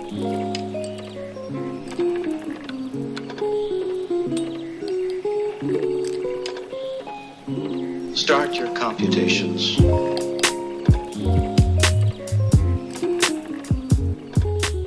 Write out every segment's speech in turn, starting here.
Start your computations.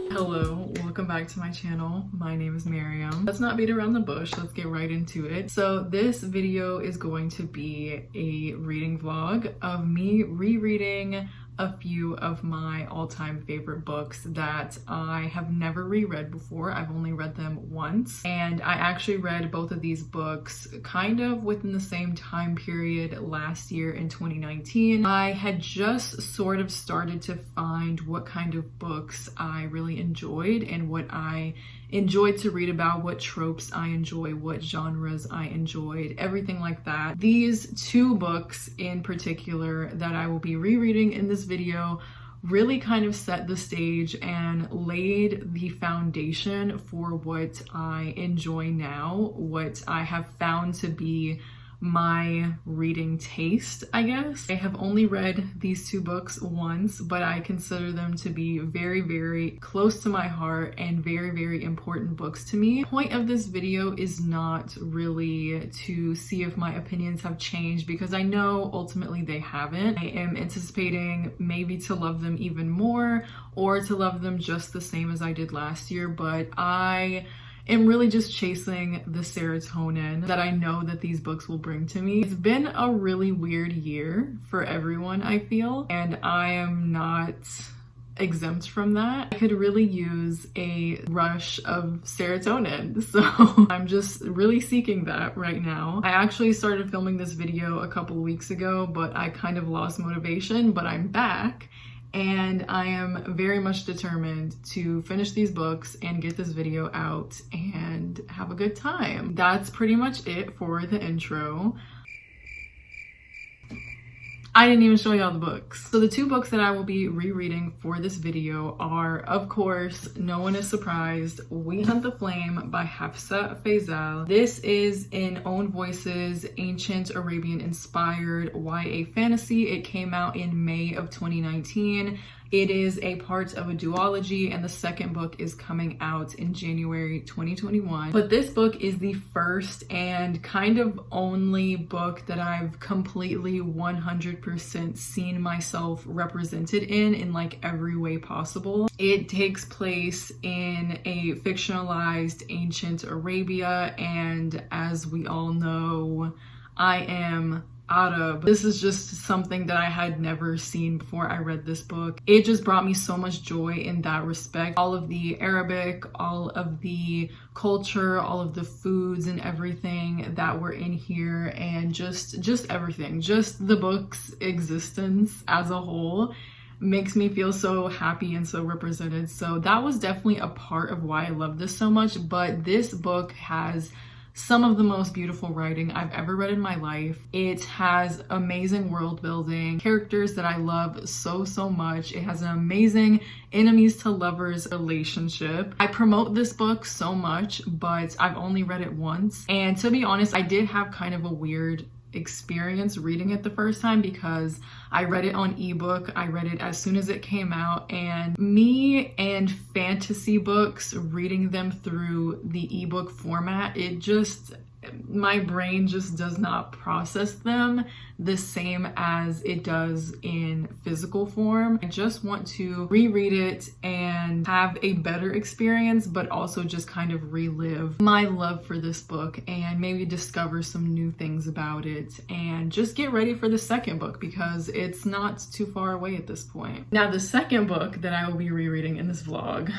Hello, welcome back to my channel. My name is Miriam. Let's not beat around the bush, let's get right into it. So this video is going to be a reading vlog of me rereading a few of my all-time favorite books that I have never reread before. I've only read them once, and I actually read both of these books kind of within the same time period last year in 2019. I had just sort of started to find what kind of books I really enjoyed and what I enjoyed to read about, what tropes I enjoy, what genres I enjoyed, everything like that. These two books in particular that I will be rereading in this video really kind of set the stage and laid the foundation for what I enjoy now, what I have found to be my reading taste, I guess. I have only read these two books once, but I consider them to be very, very close to my heart and very, very important books to me. The point of this video is not really to see if my opinions have changed, because I know ultimately they haven't. I am anticipating maybe to love them even more or to love them just the same as I did last year, but I am really just chasing the serotonin that I know that these books will bring to me. It's been a really weird year for everyone, I feel, and I am not exempt from that. I could really use a rush of serotonin, so I'm just really seeking that right now. I actually started filming this video a couple weeks ago, but I kind of lost motivation, but I'm back. And I am very much determined to finish these books and get this video out and have a good time. That's pretty much it for the intro. I didn't even show y'all the books. So the two books that I will be rereading for this video are, of course, no one is surprised, We Hunt the Flame by Hafsa Faizal. This is in Own Voices, ancient Arabian inspired YA fantasy. It came out in May of 2019. It is a part of a duology, and the second book is coming out in January 2021. But this book is the first and kind of only book that I've completely 100% seen myself represented in like every way possible. It takes place in a fictionalized ancient Arabia, and as we all know, I am Arab. This is just something that I had never seen before I read this book. It just brought me so much joy in that respect. All of the Arabic, all of the culture, all of the foods and everything that were in here, and just everything. Just the book's existence as a whole makes me feel so happy and so represented. So that was definitely a part of why I love this so much. But this book has some of the most beautiful writing I've ever read in my life. It has amazing world building, characters that I love so much. It has an amazing enemies to lovers relationship. I promote this book so much, but I've only read it once. And to be honest, I did have kind of a weird experience reading it the first time, because I read it on ebook. I read it as soon as it came out, and me and fantasy books, reading them through the ebook format, my brain just does not process them the same as it does in physical form. I just want to reread it and have a better experience, but also just kind of relive my love for this book and maybe discover some new things about it, and just get ready for the second book because it's not too far away at this point. Now, the second book that I will be rereading in this vlog,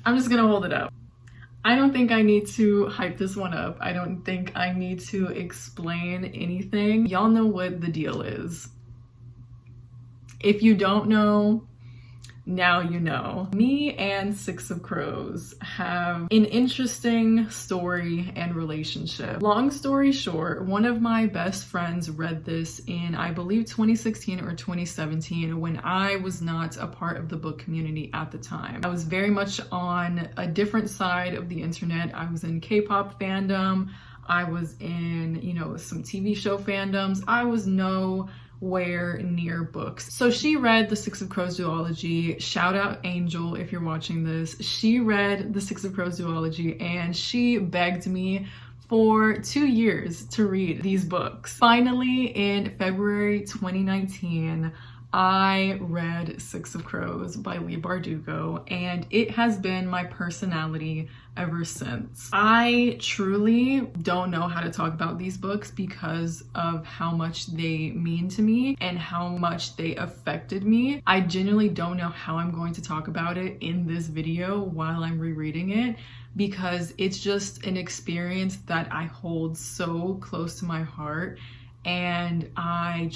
I'm just gonna hold it up. I don't think I need to hype this one up. I don't think I need to explain anything. Y'all know what the deal is. If you don't know, now you know. Me and Six of Crows have an interesting story and relationship. Long story short, one of my best friends read this in, I believe, 2016 or 2017, when I was not a part of the book community at the time. I was very much on a different side of the internet. I was in K-pop fandom. I was in, some TV show fandoms. I was no nowhere near books. So she read the Six of Crows duology. Shout out Angel if you're watching this. She read the Six of Crows duology and she begged me for 2 years to read these books. Finally, in February 2019, I read Six of Crows by Leigh Bardugo, and it has been my personality ever since. I truly don't know how to talk about these books because of how much they mean to me and how much they affected me. I genuinely don't know how I'm going to talk about it in this video while I'm rereading it, because it's just an experience that I hold so close to my heart, and I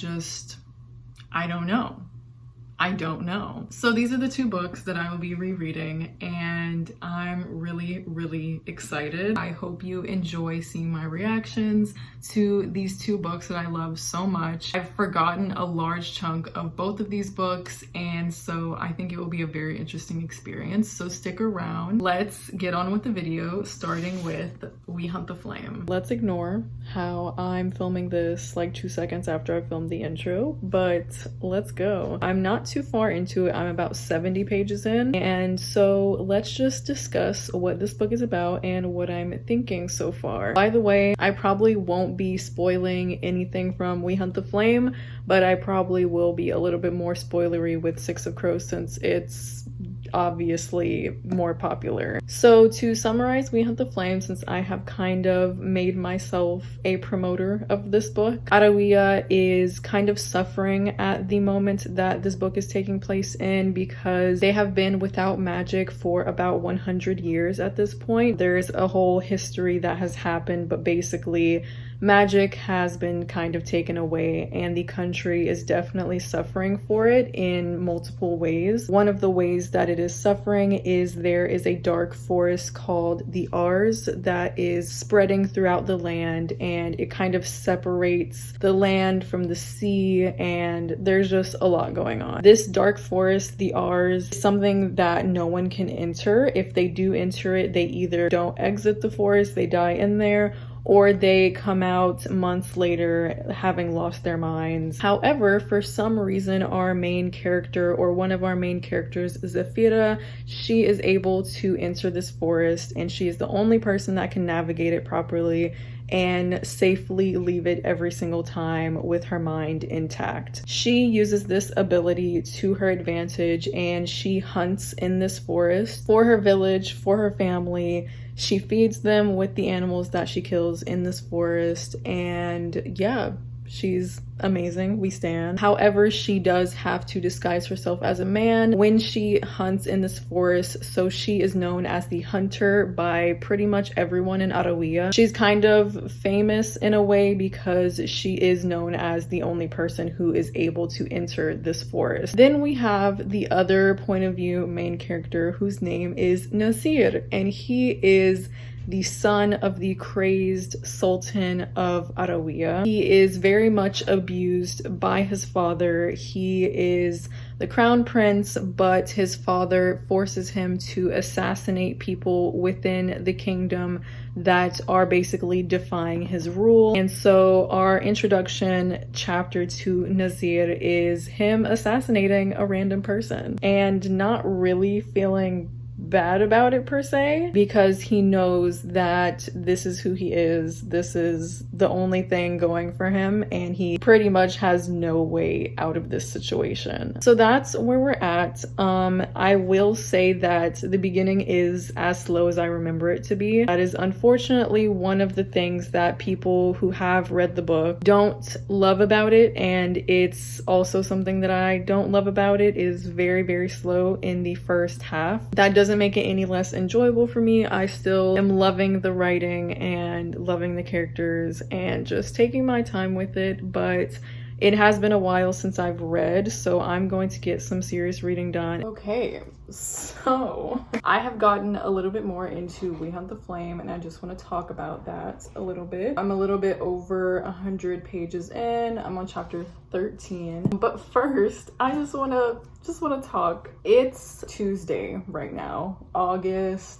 don't know. So these are the 2 books that I will be rereading, and I'm really excited. I hope you enjoy seeing my reactions to these 2 books that I love so much. I've forgotten a large chunk of both of these books, and so I think it will be a very interesting experience. So stick around. Let's get on with the video, starting with We Hunt the Flame. Let's ignore how I'm filming this like 2 seconds after I filmed the intro, but let's go. I'm not too far into it. I'm about 70 pages in, and so let's just discuss what this book is about and what I'm thinking so far. By the way, I probably won't be spoiling anything from We Hunt the Flame, but I probably will be a little bit more spoilery with Six of Crows since it's obviously more popular. So to summarize We Hunt the Flame, since I have kind of made myself a promoter of this book, Arawiya is kind of suffering at the moment that this book is taking place in because they have been without magic for about 100 years at this point. There's a whole history that has happened, but basically magic has been kind of taken away, and the country is definitely suffering for it in multiple ways. One of the ways that it is suffering is there is a dark forest called the Ars that is spreading throughout the land, and it kind of separates the land from the sea, and there's just a lot going on. This dark forest, the Ars, is something that no one can enter. If they do enter it, they either don't exit the forest, they die in there, or they come out months later having lost their minds. However, for some reason, our main character, or one of our main characters, Zafira, she is able to enter this forest, and she is the only person that can navigate it properly and safely leave it every single time with her mind intact. She uses this ability to her advantage, and she hunts in this forest for her village, for her family. She feeds them with the animals that she kills in this forest, and yeah, she's amazing. We stan. However, she does have to disguise herself as a man when she hunts in this forest, so she is known as the Hunter by pretty much everyone in Arawiya. She's kind of famous in a way because she is known as the only person who is able to enter this forest. Then we have the other point of view main character, whose name is Nasir, and he is the son of the crazed Sultan of Arawiya. He is very much abused by his father. He is the crown prince, but his father forces him to assassinate people within the kingdom that are basically defying his rule. And so our introduction chapter to Nazir is him assassinating a random person and not really feeling bad about it per se, because he knows that this is who he is, this is the only thing going for him, and he pretty much has no way out of this situation. So that's where we're at. I will say that the beginning is as slow as I remember it to be. That is unfortunately one of the things that people who have read the book don't love about it, and it's also something that I don't love about it. It is very slow in the first half. That doesn't make it any less enjoyable for me. I still am loving the writing and loving the characters and just taking my time with it, but it has been a while since I've read, so I'm going to get some serious reading done. Okay, so I have gotten a little bit more into We Hunt the Flame, and I just want to talk about that a little bit. I'm a little bit over 100 pages in. I'm on chapter 13. But first, I just want to talk. It's Tuesday right now, August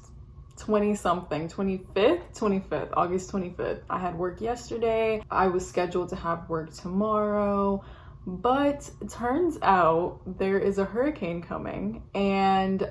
20-something, 25th, August 25th. I had work yesterday. I was scheduled to have work tomorrow, But it turns out there is a hurricane coming, and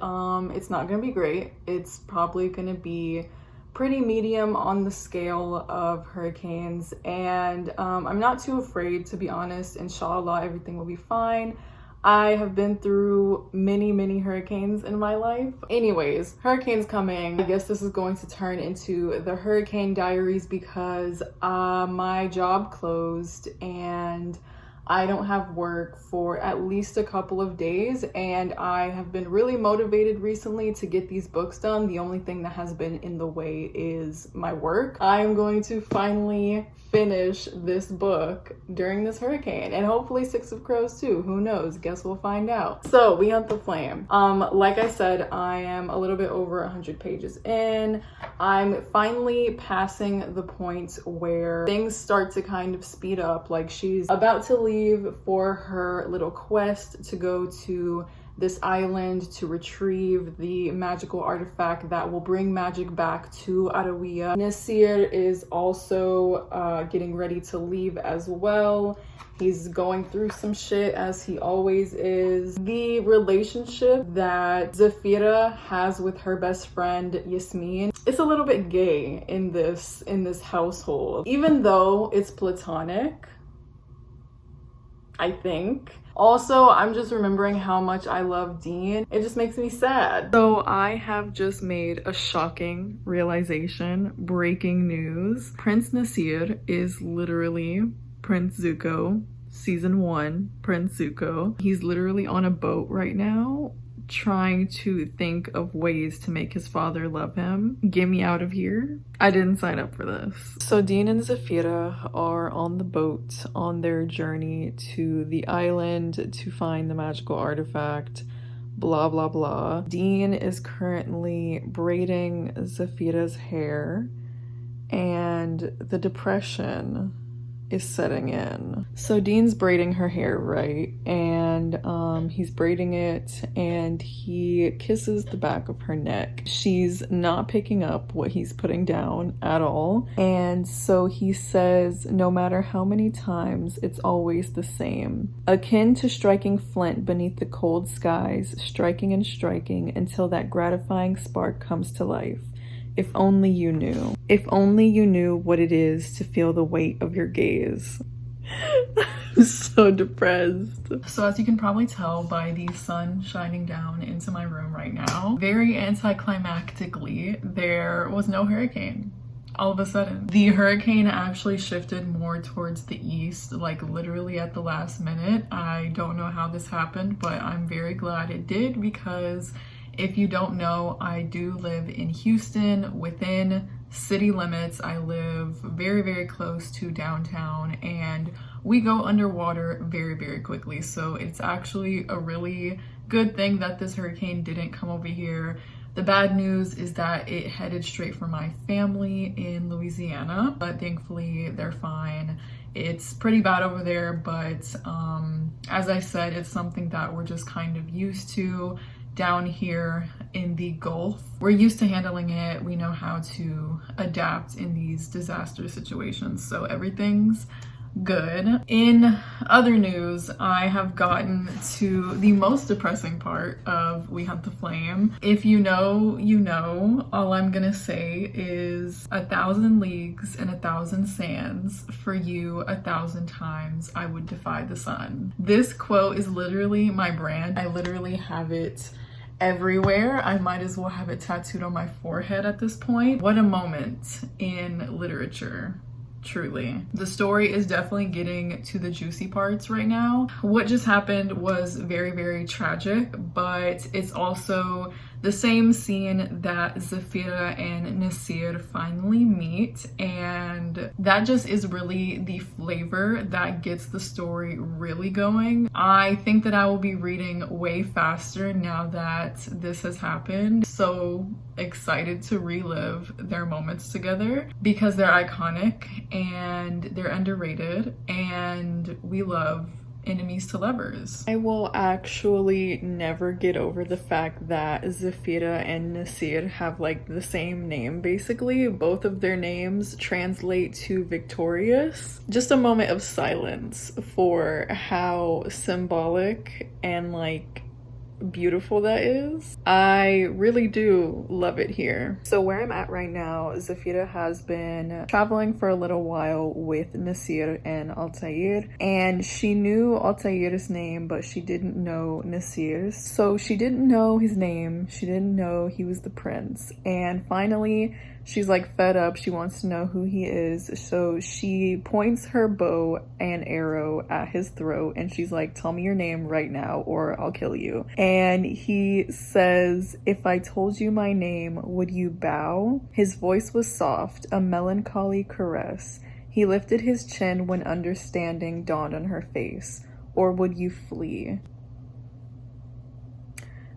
it's not gonna be great. It's probably gonna be pretty medium on the scale of hurricanes, and I'm not too afraid, to be honest. Inshallah, everything will be fine. I have been through many hurricanes in my life. Anyways, hurricanes coming. I guess this is going to turn into the hurricane diaries because my job closed and I don't have work for at least a couple of days, and I have been really motivated recently to get these books done. The only thing that has been in the way is my work. I'm going to finally finish this book during this hurricane, and hopefully Six of Crows too. Who knows? Guess we'll find out. So We Hunt the Flame. Like I said, I am a little bit over 100 pages in. I'm finally passing the point where things start to kind of speed up. Like, she's about to leave for her little quest to go to this island to retrieve the magical artifact that will bring magic back to Arawiya. Nasir is also getting ready to leave as well. He's going through some shit, as he always is. The relationship that Zafira has with her best friend Yasmin, it's a little bit gay in this household, even though it's platonic, I think. Also, I'm just remembering how much I love Dean. It just makes me sad. So I have just made a shocking realization. Breaking news. Prince Nasir is literally Prince Zuko, season 1, Prince Zuko. He's literally on a boat right now trying to think of ways to make his father love him. Get me out of here. I didn't sign up for this. So Dean and Zafira are on the boat on their journey to the island to find the magical artifact, blah blah blah. Dean is currently braiding Zafira's hair, and the depression is setting in. So Dean's braiding her hair, right? And he's braiding it and he kisses the back of her neck. She's not picking up what he's putting down at all. And so he says, no matter how many times, it's always the same. Akin to striking flint beneath the cold skies, striking and striking until that gratifying spark comes to life. If only you knew. If only you knew what it is to feel the weight of your gaze. I'm so depressed. So as you can probably tell by the sun shining down into my room right now, very anticlimactically, there was no hurricane. All of a sudden, the hurricane actually shifted more towards the east, like literally at the last minute. I don't know how this happened, but I'm very glad it did, because if you don't know, I do live in Houston within city limits. I live very close to downtown, and we go underwater very quickly. So it's actually a really good thing that this hurricane didn't come over here. The bad news is that it headed straight for my family in Louisiana, but thankfully they're fine. It's pretty bad over there, but as I said, it's something that we're just kind of used to. Down here in the Gulf, we're used to handling it. We know how to adapt in these disaster situations, so everything's good. In other news, I have gotten to the most depressing part of We Hunt the Flame. If you know, you know. All I'm gonna say is 1,000 leagues and 1,000 sands, for you 1,000 times I would defy the sun. This quote is literally my brand. I literally have it everywhere. I might as well have it tattooed on my forehead at this point. What a moment in literature. Truly. The story is definitely getting to the juicy parts right now. What just happened was very tragic, but it's also the same scene that Zafira and Nasir finally meet, and that just is really the flavor that gets the story really going. I think that I will be reading way faster now that this has happened. So excited to relive their moments together, because they're iconic and they're underrated, and we love enemies to lovers. I will actually never get over the fact that Zafira and Nasir have like the same name. Basically, both of their names translate to victorious. Just a moment of silence for how symbolic and like beautiful that is. I really do love it here. So where I'm at right now, Zafira has been traveling for a little while with Nasir and Altair, and she knew Altair's name, but she didn't know Nasir's. So she didn't know his name, she didn't know he was the prince, and finally she's like fed up. She wants to know who he is. So she points her bow and arrow at his throat and she's like, tell me your name right now or I'll kill you. And he says, if I told you my name, would you bow? His voice was soft, a melancholy caress. He lifted his chin when understanding dawned on her face. Or would you flee?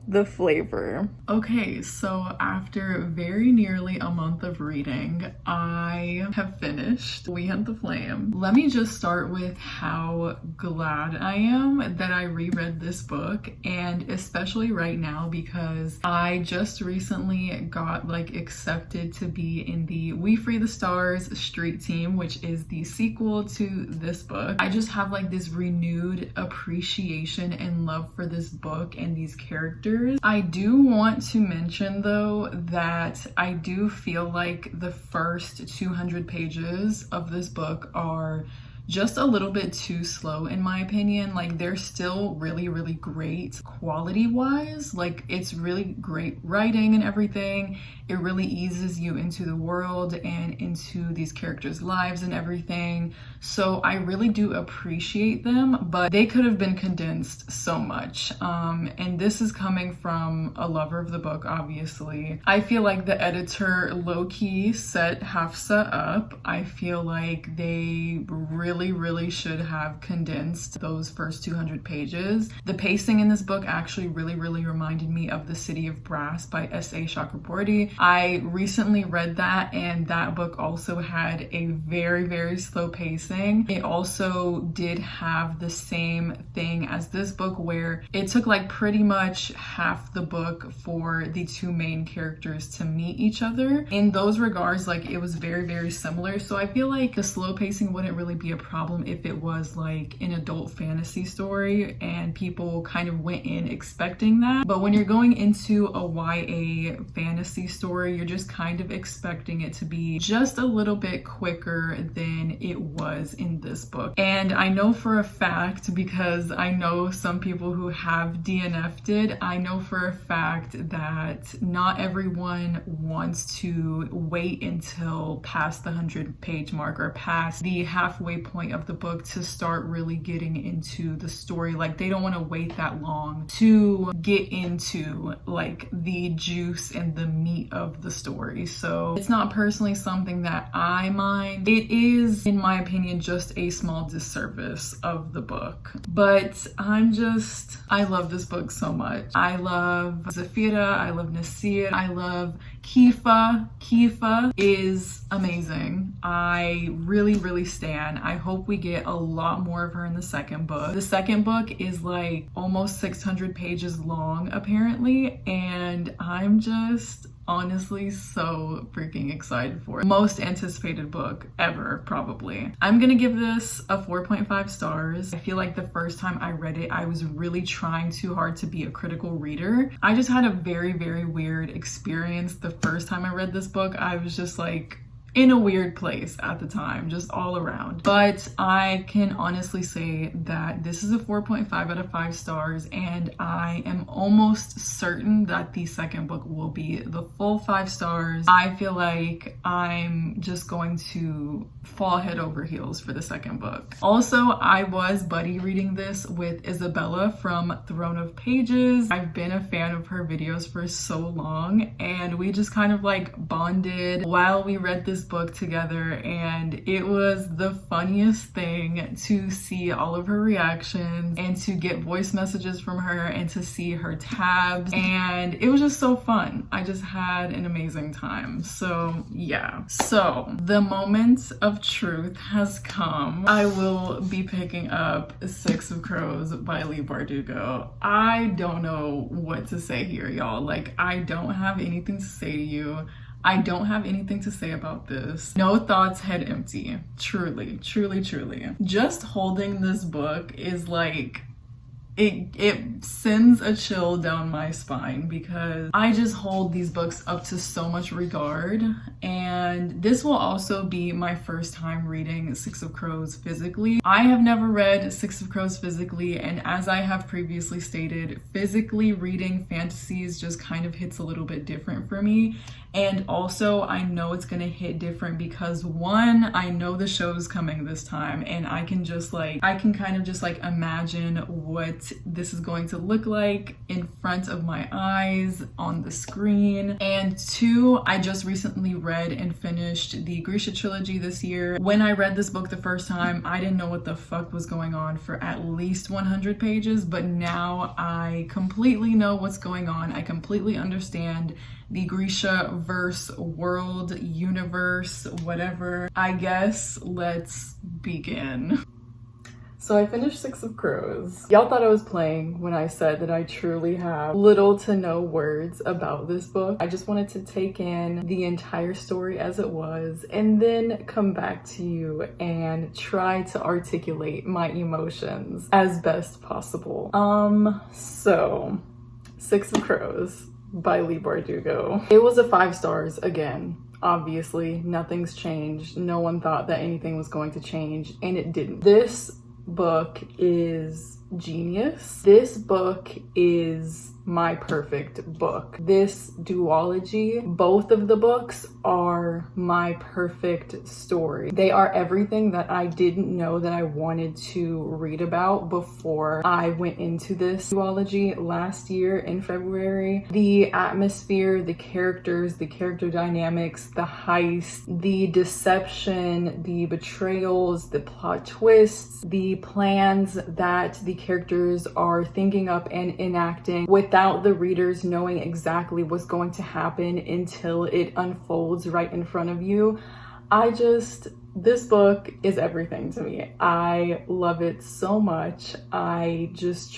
The flavor. Okay, so after very nearly a month of reading, I have finished We Hunt the Flame. Let me just start with how glad I am that I reread this book, and especially right now because I just recently got like accepted to be in the We Free the Stars street team, which is the sequel to this book. I just have like this renewed appreciation and love for this book and these characters. I do want to mention though that I do feel like the first 200 pages of this book are just a little bit too slow in my opinion. Like they're still really great quality wise. Like it's really great writing and everything. It really eases you into the world and into these characters' lives and everything. So I really do appreciate them, but they could have been condensed so much. And this is coming from a lover of the book, obviously. I feel like the editor low-key set Hafsa up. I feel like they really should have condensed those first 200 pages. The pacing in this book actually really reminded me of The City of Brass by S.A. Chakraborty. I recently read that, and that book also had a very slow pacing. It also did have the same thing as this book where it took like pretty much half the book for the two main characters to meet each other. In those regards, like it was very similar. So I feel like the slow pacing wouldn't really be a problem if it was like an adult fantasy story and people kind of went in expecting that. But when you're going into a YA fantasy story, you're just kind of expecting it to be just a little bit quicker than it was in this book. And I know for a fact, because I know some people who have DNF'd it, I know for a fact that not everyone wants to wait until past the 100-page mark or past the halfway point of the book to start really getting into the story. Like they don't want to wait that long to get into like the juice and the meat of the story. So it's not personally something that I mind. It is, in my opinion, just a small disservice of the book. But I love this book so much. I love Zafira, I love Nasir, I love Kifa. Kifa is amazing. I really stan. I hope we get a lot more of her in the second book. The second book is like almost 600 pages long apparently, and I'm just honestly so freaking excited for it. Most anticipated book ever, probably. I'm gonna give this a 4.5 stars. I feel like the first time I read it, I was really trying too hard to be a critical reader. I just had a very weird experience the first time I read this book. I was just like in a weird place at the time, just all around. But I can honestly say that this is a 4.5 out of 5 stars, and I am almost certain that the second book will be the full 5 stars. I feel like I'm just going to fall head over heels for the second book. Also, I was buddy reading this with Isabella from Throne of Pages. I've been a fan of her videos for so long, and we just kind of like bonded while we read this book together, and it was the funniest thing to see all of her reactions and to get voice messages from her and to see her tabs, and it was just so fun. I just had an amazing time. So yeah, so the moment of truth has come. I will be picking up Six of Crows by Leigh Bardugo. I don't know what to say here, y'all. Like, I don't have anything to say to you. I don't have anything to say about this. No thoughts, head empty. Truly, truly, truly. Just holding this book is like, it sends a chill down my spine, because I just hold these books up to so much regard. And this will also be my first time reading Six of Crows physically. I have never read Six of Crows physically, and as I have previously stated, physically reading fantasies just kind of hits a little bit different for me. And also, I know it's gonna hit different because, one, I know the show's coming this time, and I can kind of just like imagine what this is going to look like in front of my eyes on the screen. And two, I just recently read and finished the Grisha trilogy this year. When I read this book the first time, I didn't know what the fuck was going on for at least 100 pages, but now I completely know what's going on. I completely understand the Grisha verse, world, universe, whatever. I guess let's begin. So I finished Six of Crows. Y'all thought I was playing when I said that I truly have little to no words about this book. I just wanted to take in the entire story as it was and then come back to you and try to articulate my emotions as best possible. So Six of Crows by Leigh Bardugo. It was a 5 stars again. Obviously, nothing's changed. No one thought that anything was going to change, and it didn't. This book is genius. This book is my perfect book. This duology, both of the books are my perfect story. They are everything that I didn't know that I wanted to read about before I went into this duology last year in February. The atmosphere, the characters, the character dynamics, the heist, the deception, the betrayals, the plot twists, the plans that the characters are thinking up and enacting without the readers knowing exactly what's going to happen until it unfolds right in front of you. This book is everything to me. I love it so much. There's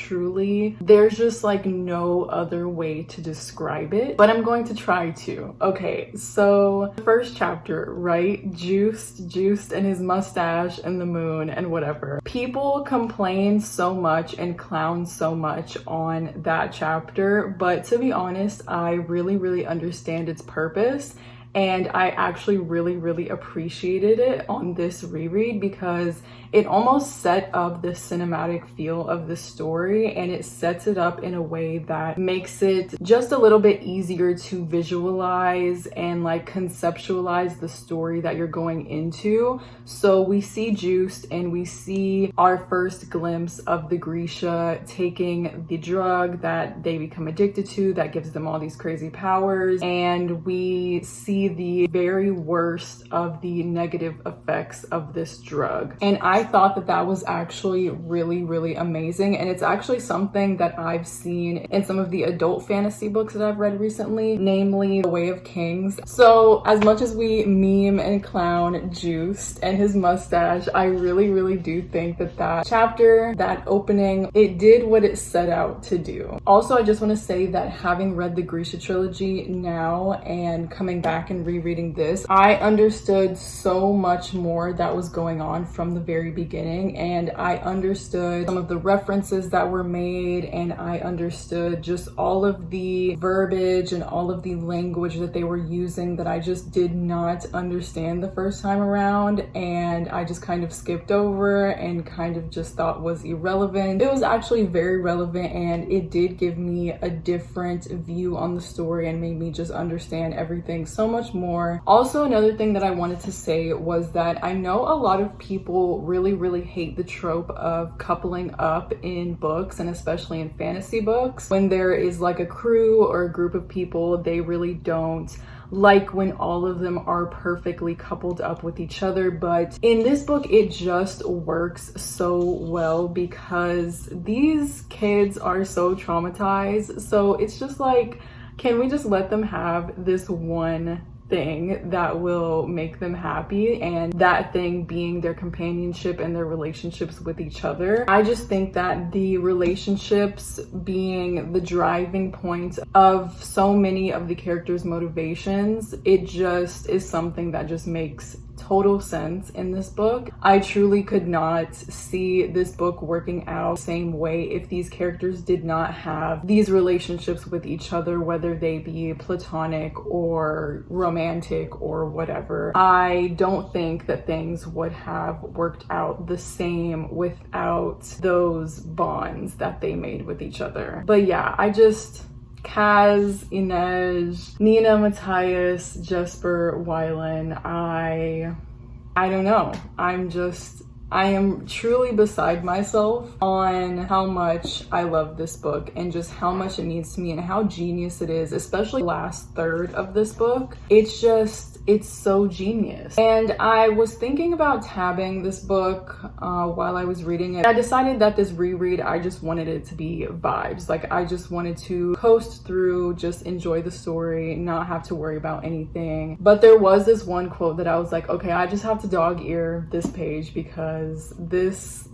just like no other way to describe it, but I'm going to try to. Okay, so the first chapter, right? Juiced and his mustache and the moon and whatever. People complain so much and clown so much on that chapter, but to be honest, I really understand its purpose. And I actually really appreciated it on this reread because it almost set up the cinematic feel of the story, and it sets it up in a way that makes it just a little bit easier to visualize and like conceptualize the story that you're going into. So we see Juiced and we see our first glimpse of the Grisha taking the drug that they become addicted to that gives them all these crazy powers, and we see the very worst of the negative effects of this drug. And I thought that that was actually really amazing, and it's actually something that I've seen in some of the adult fantasy books that I've read recently, namely The Way of Kings. So as much as we meme and clown Juiced and his mustache, I really do think that that chapter, that opening, it did what it set out to do. Also, I just want to say that having read the Grisha trilogy now and coming back and rereading this, I understood so much more that was going on from the very beginning, and I understood some of the references that were made, and I understood just all of the verbiage and all of the language that they were using that I just did not understand the first time around, and I just kind of skipped over and kind of just thought was irrelevant. It was actually very relevant, and it did give me a different view on the story and made me just understand everything so much more. Also, another thing that I wanted to say was that I know a lot of people really hate the trope of coupling up in books, and especially in fantasy books. When there is like a crew or a group of people, they really don't like when all of them are perfectly coupled up with each other. But in this book, it just works so well because these kids are so traumatized. So it's just like, can we just let them have this one thing that will make them happy, and that thing being their companionship and their relationships with each other. I just think that the relationships being the driving point of so many of the characters' motivations, it just is something that just makes total sense in this book. I truly could not see this book working out the same way if these characters did not have these relationships with each other, whether they be platonic or romantic or whatever. I don't think that things would have worked out the same without those bonds that they made with each other. But yeah, Kaz, Inej, Nina, Matthias, Jesper, Wylan, I don't know. I am truly beside myself on how much I love this book and just how much it means to me and how genius it is, especially the last third of this book. It's so genius. And I was thinking about tabbing this book while I was reading it. I decided that this reread, I just wanted it to be vibes. Like, I just wanted to coast through, just enjoy the story, not have to worry about anything. But there was this one quote that I was like, okay, I just have to dog ear this page because this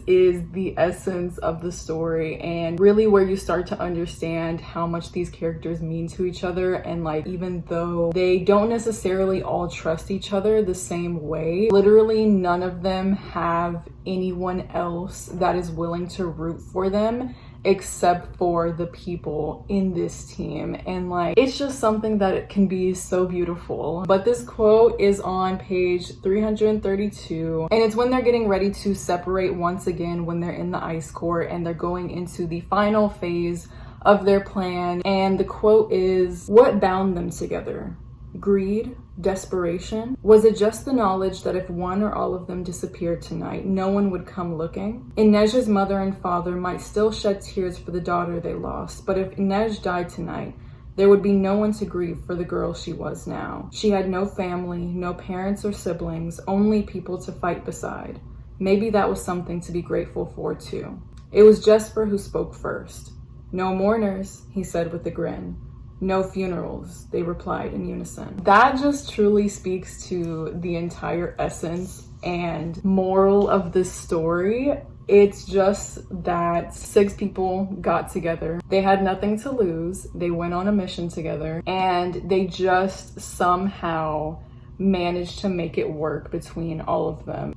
is the essence of the story and really where you start to understand how much these characters mean to each other. And like, even though they don't necessarily all trust each other the same way, literally none of them have anyone else that is willing to root for them except for the people in this team. And like, it's just something that can be so beautiful. But this quote is on page 332, and it's when they're getting ready to separate once again, when they're in the ice court and they're going into the final phase of their plan. And the quote is, "What bound them together? Greed? Desperation? Was it just the knowledge that if one or all of them disappeared tonight, no one would come looking? Inej's mother and father might still shed tears for the daughter they lost, but if Inej died tonight, there would be no one to grieve for the girl she was now. She had no family, no parents or siblings, only people to fight beside. Maybe that was something to be grateful for too." It was Jesper who spoke first. "No mourners," he said with a grin. "No funerals," they replied in unison. That just truly speaks to the entire essence and moral of this story. It's just that 6 people got together. They had nothing to lose. They went on a mission together and they just somehow managed to make it work between all of them.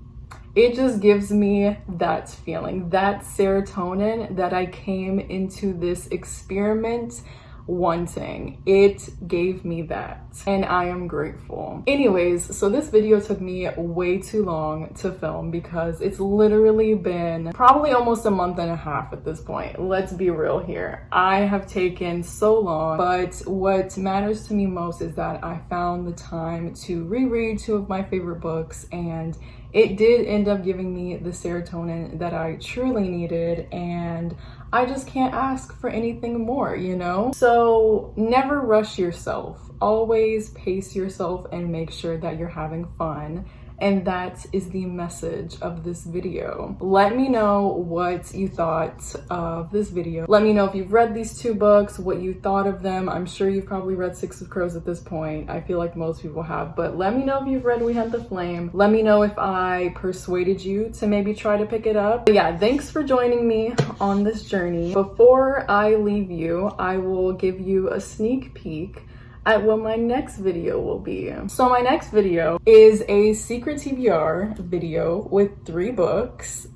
It just gives me that feeling, that serotonin that I came into this experiment wanting. It gave me that, and I am grateful. Anyways, so this video took me way too long to film because it's literally been probably almost a month and a half at this point. Let's be real here. I have taken so long, but what matters to me most is that I found the time to reread 2 of my favorite books, and it did end up giving me the serotonin that I truly needed, and I just can't ask for anything more, you know? So never rush yourself. Always pace yourself and make sure that you're having fun. And that is the message of this video. Let me know what you thought of this video. Let me know if you've read these 2 books, what you thought of them. I'm sure you've probably read 6 of Crows at this point. I feel like most people have, but let me know if you've read We Hunt the Flame. Let me know if I persuaded you to maybe try to pick it up. But yeah, thanks for joining me on this journey. Before I leave you, I will give you a sneak peek at what my next video will be. So my next video is a secret TBR video with 3 books.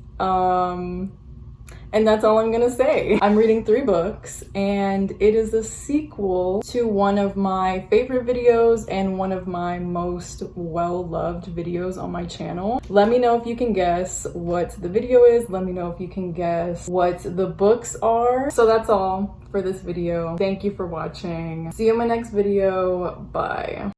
And that's all I'm gonna say. I'm reading 3 books, and it is a sequel to one of my favorite videos and one of my most well-loved videos on my channel. Let me know if you can guess what the video is. Let me know if you can guess what the books are. So that's all for this video. Thank you for watching. See you in my next video. Bye.